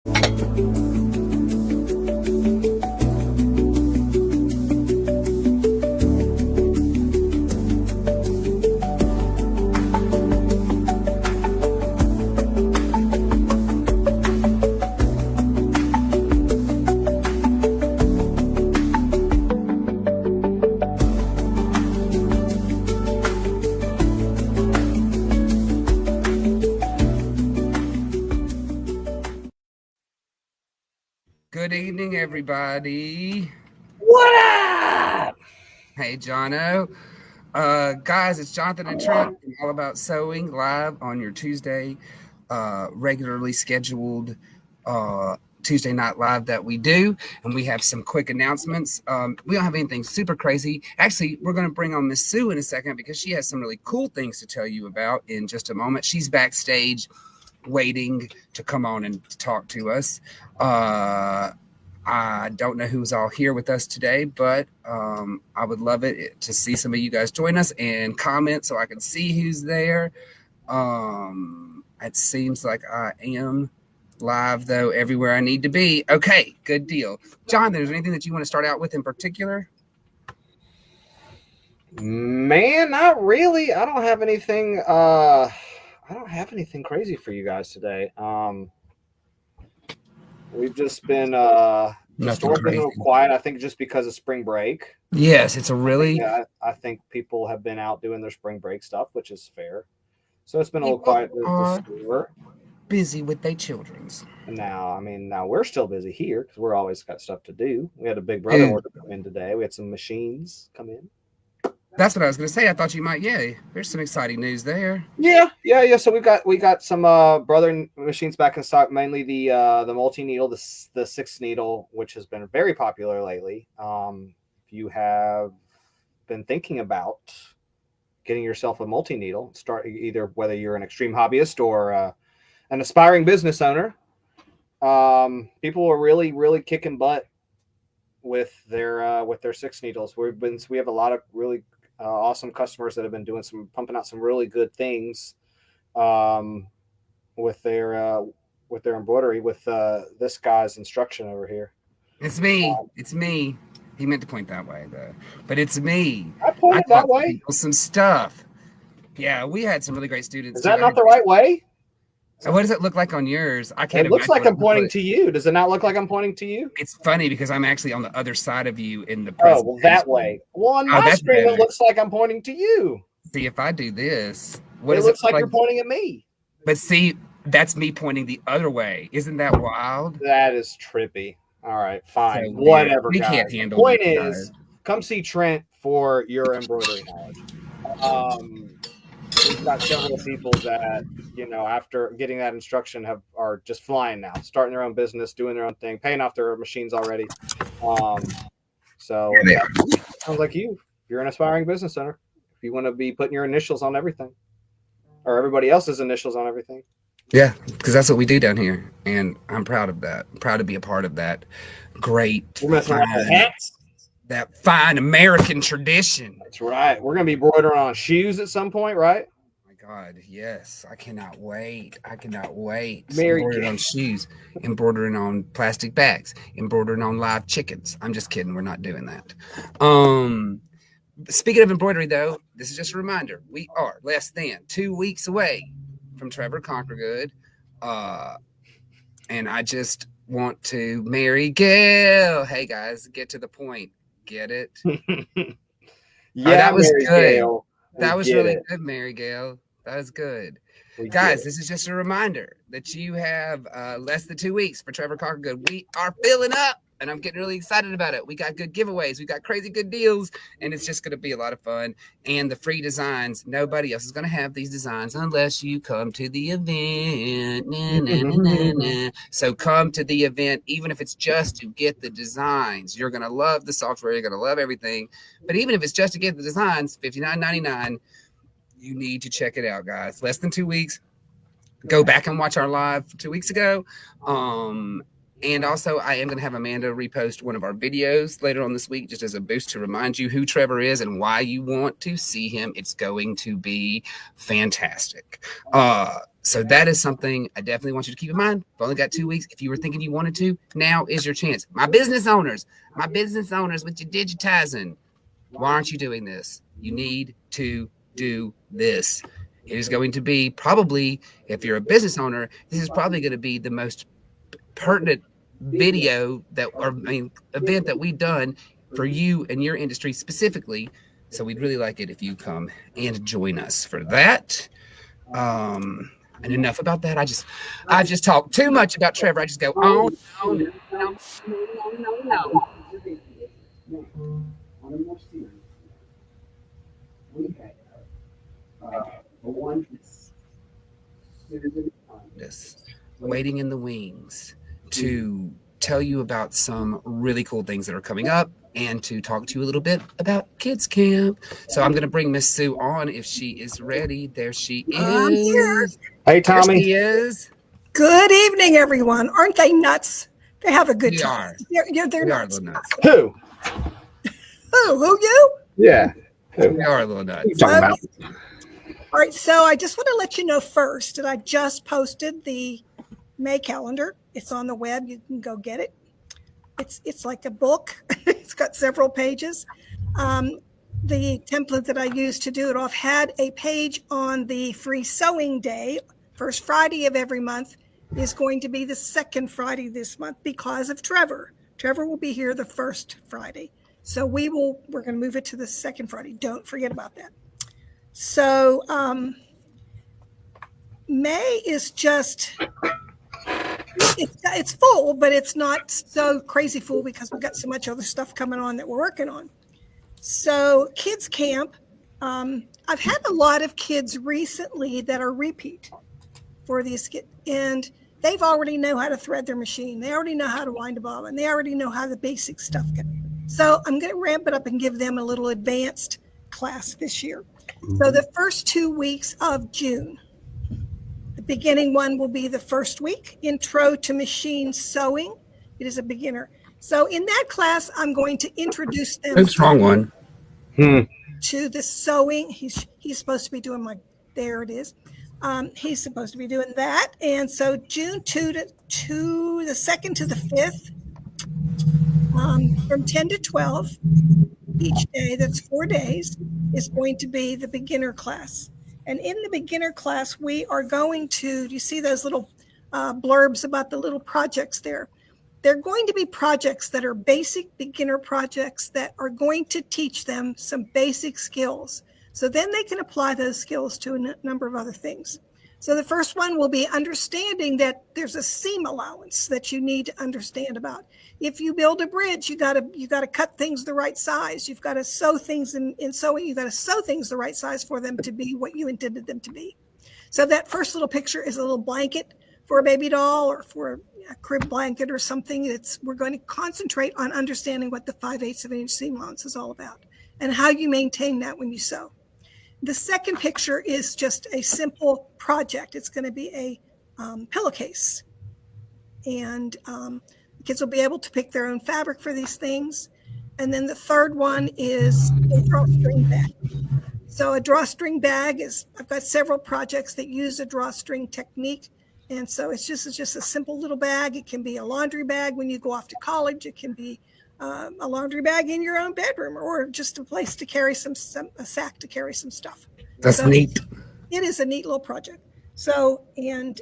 Good evening, everybody. What up? Hey, Jono. Guys, it's Jonathan and Trent from All About Sewing live on your Tuesday, regularly scheduled Tuesday night live that we do. And we have some quick announcements. We don't have anything super crazy. Actually, we're going to bring on Miss Sue in a second because she has some really cool things to tell you about in just a moment. She's backstage waiting to come on and talk to us. I don't know who's all here with us today, but I would love it to see some of you guys join us and comment so I can see who's there. It seems like I am live, though, everywhere I need to be. Okay, good deal. John, there's anything that you want to start out with in particular? Man, not really. I don't have anything crazy for you guys today. We've just been the store's been a little quiet, I think, just because of spring break. Yes, it's a really I think people have been out doing their spring break stuff, which is fair. So it's been a little quiet at the store. Busy with their children's. Now we're still busy here because we're always got stuff to do. We had a big brother order come in today. We had some machines come in. That's what I was going to say. I thought you might. Yeah, there's some exciting news there. Yeah. So we got some brother machines back in stock. Mainly the multi needle, the 6 needle, which has been very popular lately. If you have been thinking about getting yourself a multi needle, start either whether you're an extreme hobbyist or an aspiring business owner. People are really kicking butt with their 6 needles. We have a lot of really awesome customers that have been pumping out some really good things with their embroidery with this guy's instruction over here. It's me. It's me. He meant to point that way though, but it's me. I pointed that way. Some stuff. Yeah, we had some really great students. Is that not the right way? So what does it look like on yours? I can't. It looks like I'm pointing to you. Does it not look like I'm pointing to you? It's funny because I'm actually on the other side of you in the presentation. Oh, well, that way. Well, on my screen, it looks like I'm pointing to you. See, if I do this, it looks like you're pointing at me. But see, that's me pointing the other way. Isn't that wild? That is trippy. All right, fine. So whatever, we guys. Can't handle it. Point is, come see Trent for your embroidery knowledge. We've got several people that, after getting that instruction are just flying now, starting their own business, doing their own thing, paying off their machines already. So sounds like you're an aspiring business owner. If you want to be putting your initials on everything or everybody else's initials on everything. Yeah, because that's what we do down here. And I'm proud of that. I'm proud to be a part of that great, that fine American tradition. That's right. We're going to be embroidering on shoes at some point, right? Oh my God, yes. I cannot wait. Embroidering on shoes, embroidering on plastic bags, embroidering on live chickens. I'm just kidding. We're not doing that. Speaking of embroidery, though, this is just a reminder. We are less than 2 weeks away from Trevor Conquergood. And I just want to marry Gail. Hey, guys, get to the point. Get it? Yeah, that was Mary good. Gail. That was really good, Mary Gail. That was good. Guys, this is just a reminder that you have less than 2 weeks for Trevor Conquergood. We are filling up, and I'm getting really excited about it. We got good giveaways. We got crazy good deals, and it's just going to be a lot of fun. And the free designs, nobody else is going to have these designs unless you come to the event. So come to the event, even if it's just to get the designs. You're going to love the software. You're going to love everything. But even if it's just to get the designs, $59.99, you need to check it out, guys. Less than 2 weeks. Go back and watch our live 2 weeks ago. And also, I am going to have Amanda repost one of our videos later on this week, just as a boost to remind you who Trevor is and why you want to see him. It's going to be fantastic. So that is something I definitely want you to keep in mind. I've only got 2 weeks. If you were thinking you wanted to, now is your chance. My business owners with your digitizing, why aren't you doing this? You need to do this. It is going to be probably, if you're a business owner, this is probably going to be the most pertinent video event that we've done for you and your industry specifically. So we'd really like it if you come and join us for that. And enough about that. I just talked too much about Trevor. I just go on. On a more serious note, we have one waiting in the wings to tell you about some really cool things that are coming up and to talk to you a little bit about kids camp. So I'm going to bring Miss Sue on if she is ready. There she is. Hey, Tommy. There she is. Good evening, everyone. Aren't they nuts? They have a good time. They're nuts. Who? Who you? Yeah. We are a little nuts. What are you talking about? All right, so I just want to let you know first that I just posted the May calendar. It's on the web. You can go get it. It's like a book. It's got several pages. The template that I used to do it off had a page on the free sewing day. First Friday of every month is going to be the second Friday this month because of Trevor. Trevor will be here the first Friday. So we're going to move it to the second Friday. Don't forget about that. So May is just, it's full, but it's not so crazy full because we've got so much other stuff coming on that we're working on. So kids camp, I've had a lot of kids recently that are repeat for these kids, and they've already know how to thread their machine. They already know how to wind a bobbin. They already know how the basic stuff goes. So I'm going to ramp it up and give them a little advanced class this year. So the first 2 weeks of June, the beginning one will be the first week, Intro to Machine Sewing. It is a beginner. So in that class, I'm going to introduce them That's a wrong one. To the sewing. He's supposed to be doing there it is. He's supposed to be doing that. And so June 2 to the 2nd to the 5th, from 10 to 12 each day, that's 4 days, is going to be the beginner class. And in the beginner class, we are going to, you see those little blurbs about the little projects there? They're going to be projects that are basic beginner projects that are going to teach them some basic skills. So then they can apply those skills to a number of other things. So the first one will be understanding that there's a seam allowance that you need to understand about. If you build a bridge, you got to cut things the right size. You've got to sew things in sewing. You got to sew things the right size for them to be what you intended them to be. So that first little picture is a little blanket for a baby doll or for a crib blanket or something. We're going to concentrate on understanding what the 5/8 of an inch seam allowance is all about and how you maintain that when you sew. The second picture is just a simple project. It's going to be a pillowcase. And the kids will be able to pick their own fabric for these things. And then the third one is a drawstring bag. So a drawstring bag I've got several projects that use a drawstring technique. And so it's just a simple little bag. It can be a laundry bag when you go off to college. It can be a laundry bag in your own bedroom, or just a place to carry a sack to carry some stuff. That's neat. It is a neat little project. So, and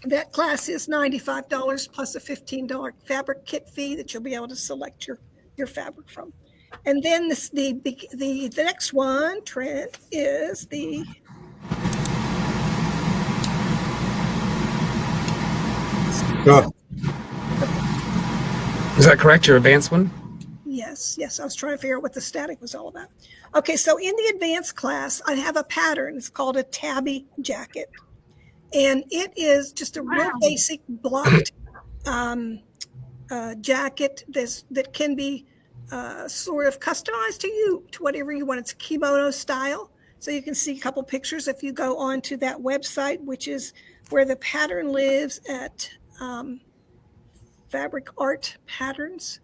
that class is $95 plus a $15 fabric kit fee that you'll be able to select your fabric from. And then the next one, Trent, is the Is that correct? Your advanced one? Yes. I was trying to figure out what the static was all about. Okay, so in the advanced class, I have a pattern. It's called a tabby jacket. And it is just a real basic blocked jacket that can be sort of customized to whatever you want. It's kimono style. So you can see a couple pictures if you go onto that website, which is where the pattern lives at fabric art patterns.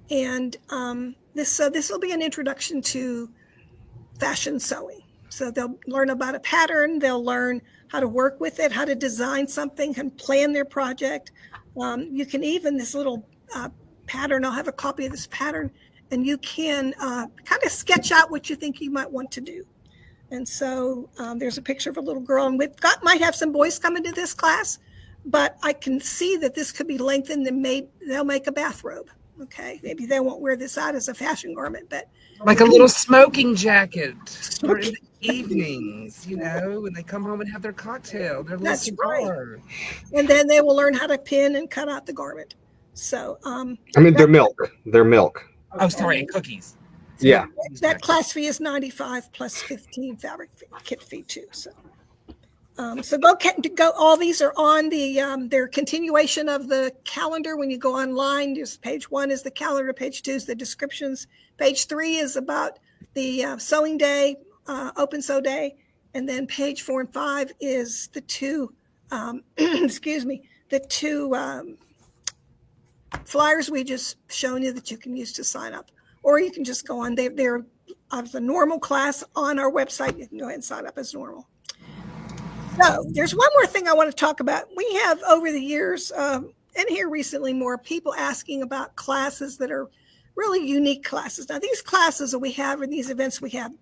And this will be an introduction to fashion sewing. So they'll learn about a pattern, they'll learn how to work with it, how to design something and plan their project. You can even, this little pattern, I'll have a copy of this pattern, and you can kind of sketch out what you think you might want to do. And so there's a picture of a little girl, and might have some boys come into this class, but I can see that this could be lengthened and they'll make a bathrobe. Okay, maybe they won't wear this out as a fashion garment, but like a little smoking jacket for in the evenings, when they come home and have their cocktail, their little cigar. Right. And then they will learn how to pin and cut out the garment. So, they're milk. Oh, sorry, and cookies. Yeah. That class fee is $95 plus 15 fabric kit fee too. So, go. All these are on the their continuation of the calendar. When you go online, just page 1 is the calendar. Page 2 is the descriptions. Page 3 is about the sewing day, open sew day, and then page 4 and 5 is the two. The two flyers we just shown you that you can use to sign up, or you can just go on. They're of the normal class on our website. You can go ahead and sign up as normal. So there's one more thing I want to talk about. We have over the years, and here recently, more people asking about classes that are really unique classes. Now, these classes that we have and these events we have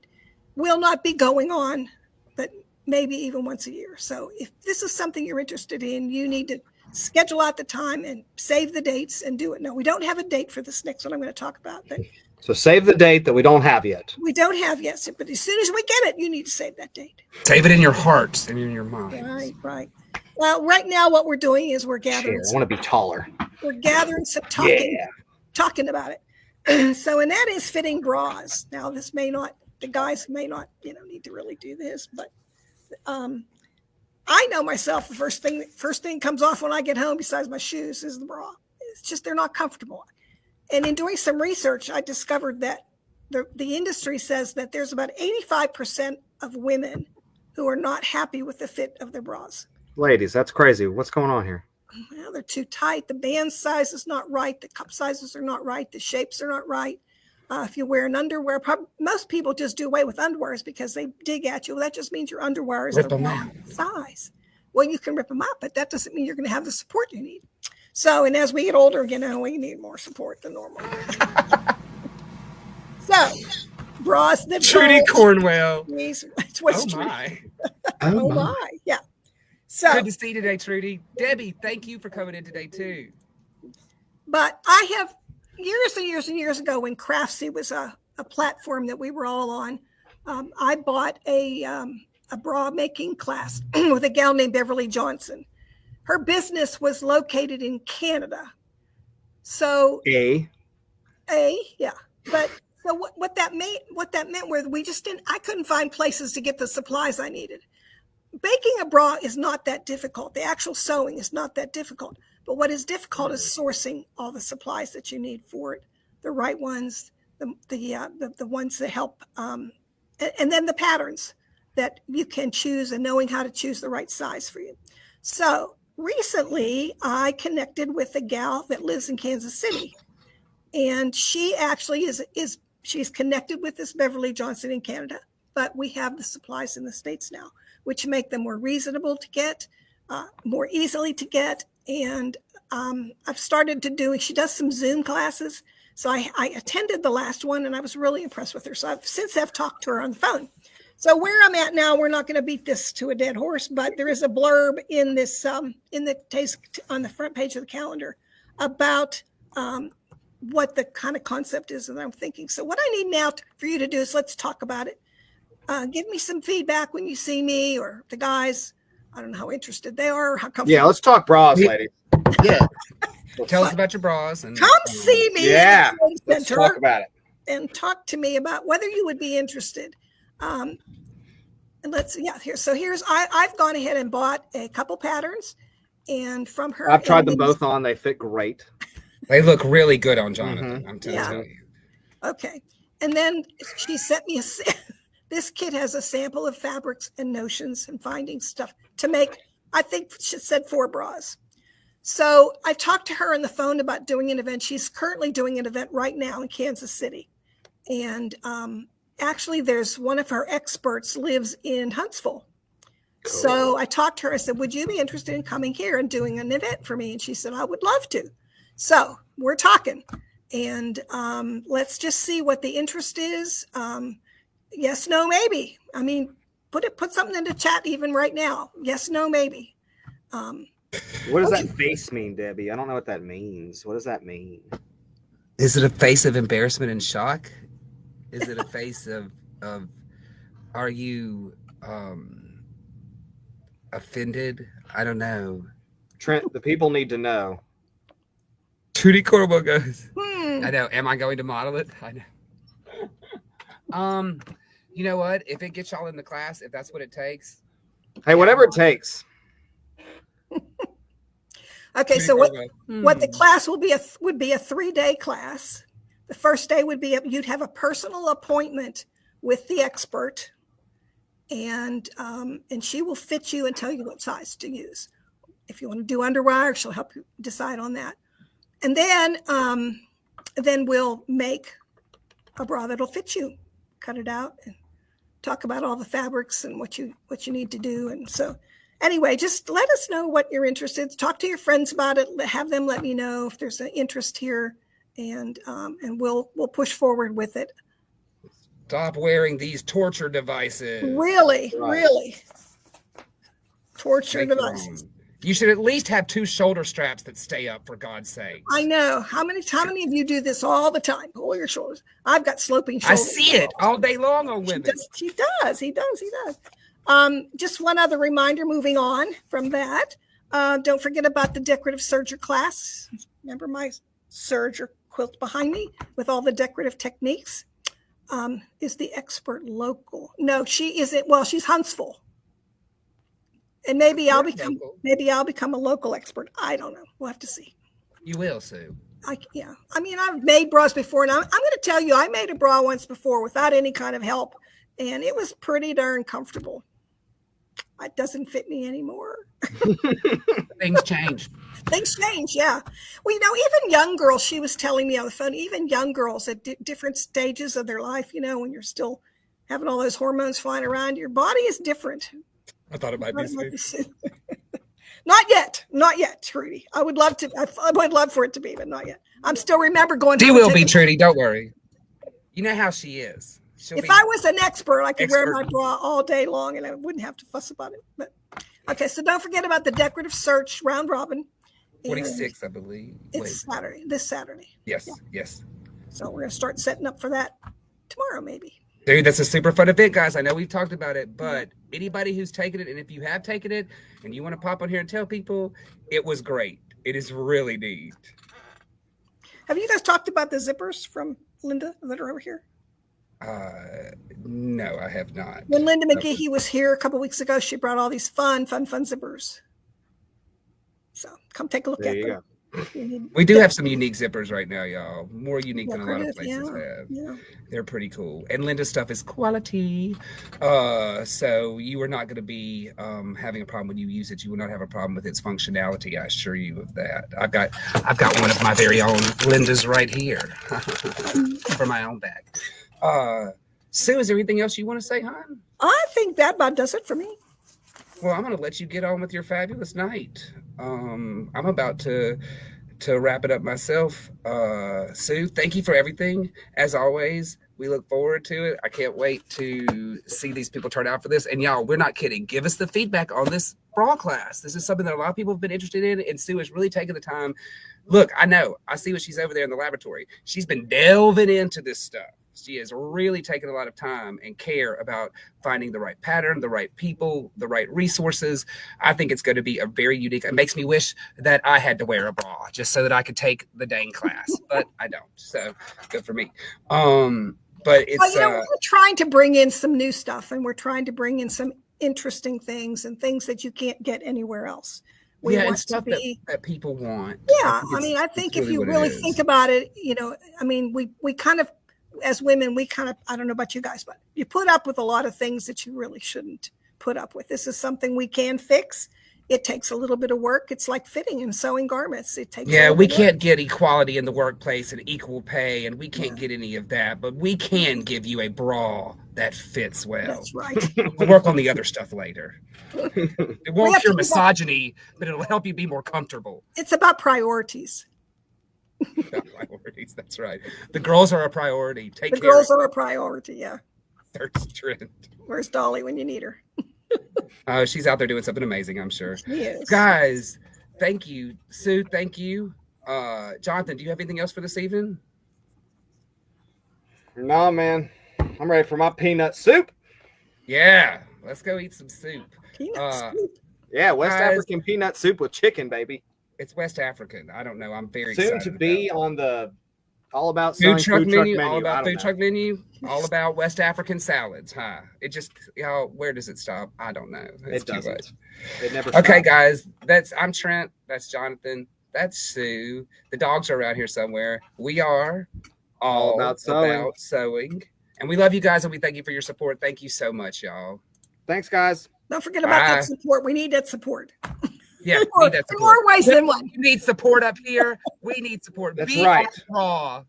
will not be going on, but maybe even once a year. So if this is something you're interested in, you need to schedule out the time and save the dates and do it. No, we don't have a date for this next one I'm going to talk about. But so save the date that we don't have yet. We don't have yet, but as soon as we get it, you need to save that date. Save it in your hearts and in your mind. Right. Well, right now what we're doing is we're gathering. I want to be taller. We're gathering some talking about it. So, and that is fitting bras. Now, the guys may not, need to really do this, but I know myself. The first thing comes off when I get home, besides my shoes, is the bra. It's just they're not comfortable. And in doing some research, I discovered that the industry says that there's about 85% of women who are not happy with the fit of their bras. Ladies, that's crazy. What's going on here? Well, they're too tight. The band size is not right. The cup sizes are not right. The shapes are not right. If you wear an underwear, most people just do away with underwears because they dig at you. Well, that just means your underwear is the wrong size. Well, you can rip them out, but that doesn't mean you're going to have the support you need. So, and as we get older, we need more support than normal. So, bras that Trudy Cornwell. Oh my. Oh my. Yeah. So good to see you today, Trudy. Debbie, thank you for coming in today too. But I have years and years and years ago, when Craftsy was a platform that we were all on, I bought a bra making class with a gal named Beverly Johnson. Her business was located in Canada. So yeah. But so what that meant was I couldn't find places to get the supplies I needed. Baking a bra is not that difficult. The actual sewing is not that difficult. But what is difficult is sourcing all the supplies that you need for it, the right ones, the ones that help, and then the patterns that you can choose, and knowing how to choose the right size for you. So recently, I connected with a gal that lives in Kansas City, and she actually she's connected with this Beverly Johnson in Canada, but we have the supplies in the States now, which make them more reasonable to get, more easily to get. And I've started she does some Zoom classes. So I attended the last one, and I was really impressed with her. So I've talked to her on the phone. So where I'm at now, we're not going to beat this to a dead horse, but there is a blurb in this on the front page of the calendar about what the kind of concept is that I'm thinking. So what I need now for you to do is let's talk about it. Give me some feedback when you see me or the guys. I don't know how interested they are. Or how comfortable. Yeah, let's talk bras, ladies. Yeah. Tell us about your bras. And come see me. Yeah, let's talk about it. And talk to me about whether you would be interested. And I've gone ahead and bought a couple patterns, and from her. I've tried them both on. They fit great. They look really good on Jonathan. I'm telling you. Okay. And then she sent me this kit has a sample of fabrics and notions and finding stuff to make, I think she said 4 bras. So I talked to her on the phone about doing an event. She's currently doing an event right now in Kansas City. And actually, there's one of her experts lives in Huntsville. Cool. So I talked to her. I said, would you be interested in coming here and doing an event for me? And she said, I would love to. So we're talking. And let's just see what the interest is. Yes, no, maybe. I mean, put something in the chat even right now. Yes, no, maybe. What does that face mean, Debbie? I don't know what that means. What does that mean? Is it a face of embarrassment and shock? Is it a face of are you offended? I don't know. Trent, the people need to know. Trudy Corbo goes. I know. Am I going to model it? I know. You know what? If it gets y'all in the class, if that's what it takes. Hey, whatever it takes. Okay, so what the class would be a 3-day class. The first day would be you'd have a personal appointment with the expert, and she will fit you and tell you what size to use. If you want to do underwire, she'll help you decide on that. And then we'll make a bra that'll fit you, cut it out, and talk about all the fabrics and what you need to do. And so anyway, just let us know what you're interested in. Talk to your friends about it. Have them let me know if there's an interest here, and we'll push forward with it. Stop wearing these torture devices. Really, really. Torture devices. You should at least have 2 shoulder straps that stay up, for God's sake. I know. How many of you do this all the time? Pull your shoulders. I've got sloping shoulders. I see it all day long on women. He does. Just one other reminder, moving on from that. Don't forget about the decorative serger class. Remember my serger quilt behind me with all the decorative techniques? Is the expert local? No, she isn't. Well, she's Huntsville. And maybe I'll become a local expert. I don't know. We'll have to see. You will, Sue. I mean, I've made bras before, and I'm going to tell you, I made a bra once before without any kind of help, and it was pretty darn comfortable. It doesn't fit me anymore. Things change. Things change, yeah. Well, even young girls, she was telling me on the phone, even young girls at different stages of their life, when you're still having all those hormones flying around, your body is different. I thought it might be Sue. Not yet, Trudy. I would love for it to be, but not yet. I'm still remember going. She will be, Trudy. Don't worry. You know how she is. If I was an expert, I could wear my bra all day long, and I wouldn't have to fuss about it. But okay, so don't forget about the decorative search round robin. 26, I believe. It's Saturday. This Saturday. Yes, yes. So we're gonna start setting up for that tomorrow, maybe. Dude, that's a super fun event, guys. I know we've talked about it, but anybody who's taken it, and if you have taken it and you want to pop on here and tell people, it was great. It is really neat. Have you guys talked about the zippers from Linda that are over here? No, I have not. When Linda McGehee was here a couple weeks ago, she brought all these fun zippers. So come take a look at them. We do have some unique zippers right now, y'all. More unique than a lot of places have. Yeah. They're pretty cool. And Linda's stuff is quality. So you are not going to be having a problem when you use it. You will not have a problem with its functionality. I assure you of that. I've got one of my very own Linda's right here for my own bag. Sue, is there anything else you want to say, hon? I think that about does it for me. Well, I'm going to let you get on with your fabulous night. I'm about to wrap it up myself. Sue, thank you for everything. As always, we look forward to it. I can't wait to see these people turn out for this. And y'all, we're not kidding. Give us the feedback on this bra class. This is something that a lot of people have been interested in, and Sue has really taken the time. Look, I know. I see what she's over there in the laboratory. She's been delving into this stuff. She has really taken a lot of time and care about finding the right pattern, the right people, the right resources. I think it's going to be a very unique. It makes me wish that I had to wear a bra just so that I could take the dang class, but I don't. So good for me. But it's we're trying to bring in some new stuff, and we're trying to bring in some interesting things and things that you can't get anywhere else. We want and stuff that people want. Yeah, I think if you really think about it, we kind of, as women, I don't know about you guys, but you put up with a lot of things that you really shouldn't put up with. This is something we can fix, It takes a little bit of work. It's like fitting and sewing garments. It takes. Yeah, we can't get equality in the workplace and equal pay, and we can't get any of that. But we can give you a bra that fits well. That's right. We'll work on the other stuff later. It won't cure misogyny, but it'll help you be more comfortable. It's about priorities. Priorities. That's right. The girls are a priority. The girls are a priority. Yeah. There's Trent. Where's Dolly when you need her? Oh, she's out there doing something amazing, I'm sure. She is. Guys, thank you. Sue, thank you. Jonathan, do you have anything else for this evening? No, man. I'm ready for my peanut soup. Yeah, let's go eat some soup. Peanut soup. Yeah, West African peanut soup with chicken, baby. It's West African. I don't know. I'm very soon excited to be on the all about food truck menu. All about food truck menu. All about West African salads, huh? It just, where does it stop? I don't know. It doesn't. It never Okay, stops. guys. I'm Trent. That's Jonathan. That's Sue. The dogs are around here somewhere. We are all about sewing. And we love you guys, and we thank you for your support. Thank you so much, y'all. Thanks, guys. Don't forget about that support. We need that support. Yeah, we need that support. More ways than one. We need support up here. We need support. That's right.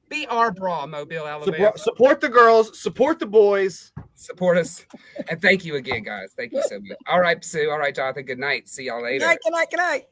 Be our bra, Mobile, Alabama. Support the girls. Support the boys. Support us. And thank you again, guys. Thank you so much. All right, Sue. All right, Jonathan. Good night. See y'all later. Good night.